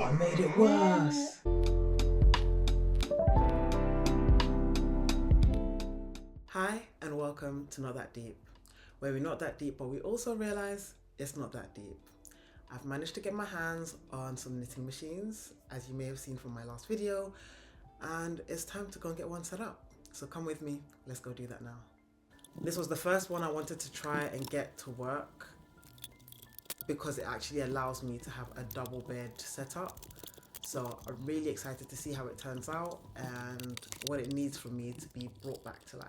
I made it worse. Hi and welcome to Not That Deep, where we're not that deep but we also realise it's not that deep. I've managed to get my hands on some knitting machines, as you may have seen from my last video, and it's time to go and get one set up. So come with me, let's go do that now. This was the first one I wanted to try and get to work because it actually allows me to have a double bed setup. So I'm really excited to see how it turns out and what it needs from me to be brought back to life.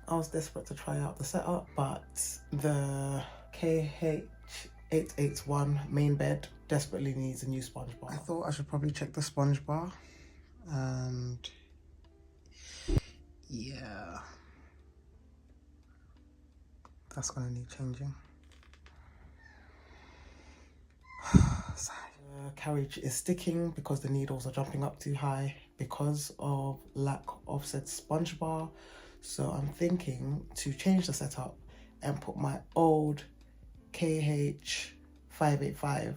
I was desperate to try out the setup, but the KH881 main bed desperately needs a new sponge bar. I thought I should probably check the sponge bar, and yeah, that's gonna need changing. The carriage is sticking because the needles are jumping up too high because of lack of said sponge bar. So I'm thinking to change the setup and put my old KH585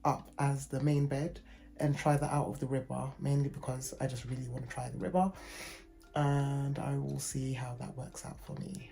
up as the main bed and try that out with the ribber, mainly because I just really want to try the ribber, and I will see how that works out for me.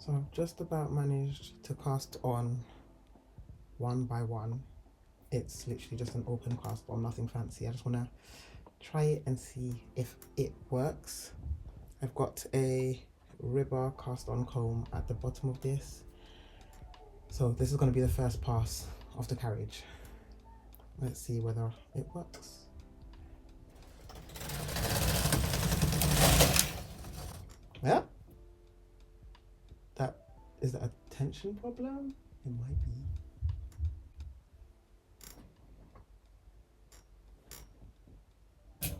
So I've just about managed to cast on one by one. It's literally just an open cast on, nothing fancy. I just want to try it and see if it works. I've got a ribber cast on comb at the bottom of this. So this is going to be the first pass of the carriage. Let's see whether it works. Yeah. Is that a tension problem? It might be.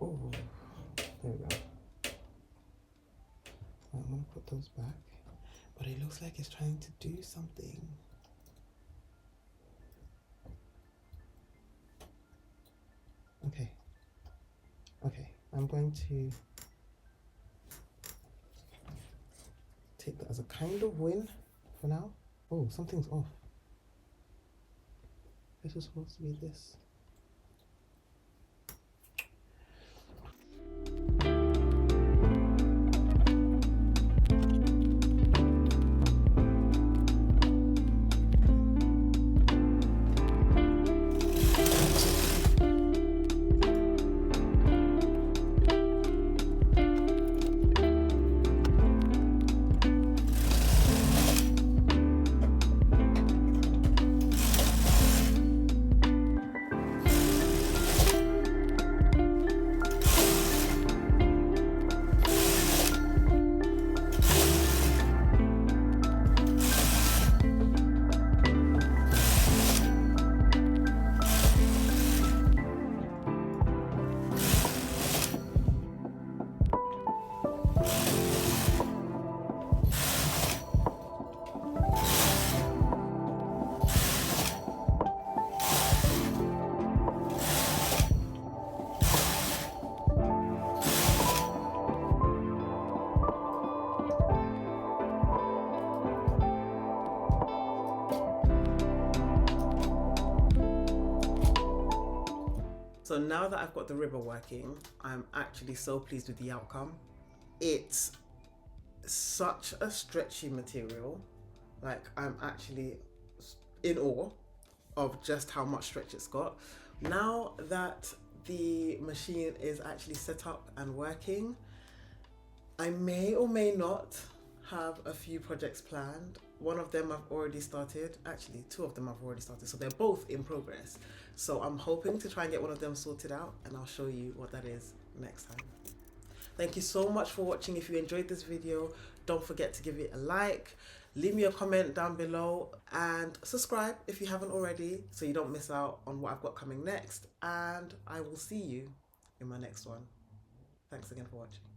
Oh, there we go. I'm gonna put those back, but it looks like it's trying to do something. Okay, I'm going to take that as a kind of win for now. Oh, something's off. This is supposed to be this. So now that I've got the ribber working, I'm actually so pleased with the outcome. It's such a stretchy material. Like, I'm actually in awe of just how much stretch it's got. Now that the machine is actually set up and working, I may or may not have a few projects planned. One of them I've already started. Actually, two of them I've already started. So they're both in progress. So I'm hoping to try and get one of them sorted out, and I'll show you what that is next time. Thank you so much for watching. If you enjoyed this video, don't forget to give it a like, leave me a comment down below, and subscribe if you haven't already so you don't miss out on what I've got coming next. And I will see you in my next one. Thanks again for watching.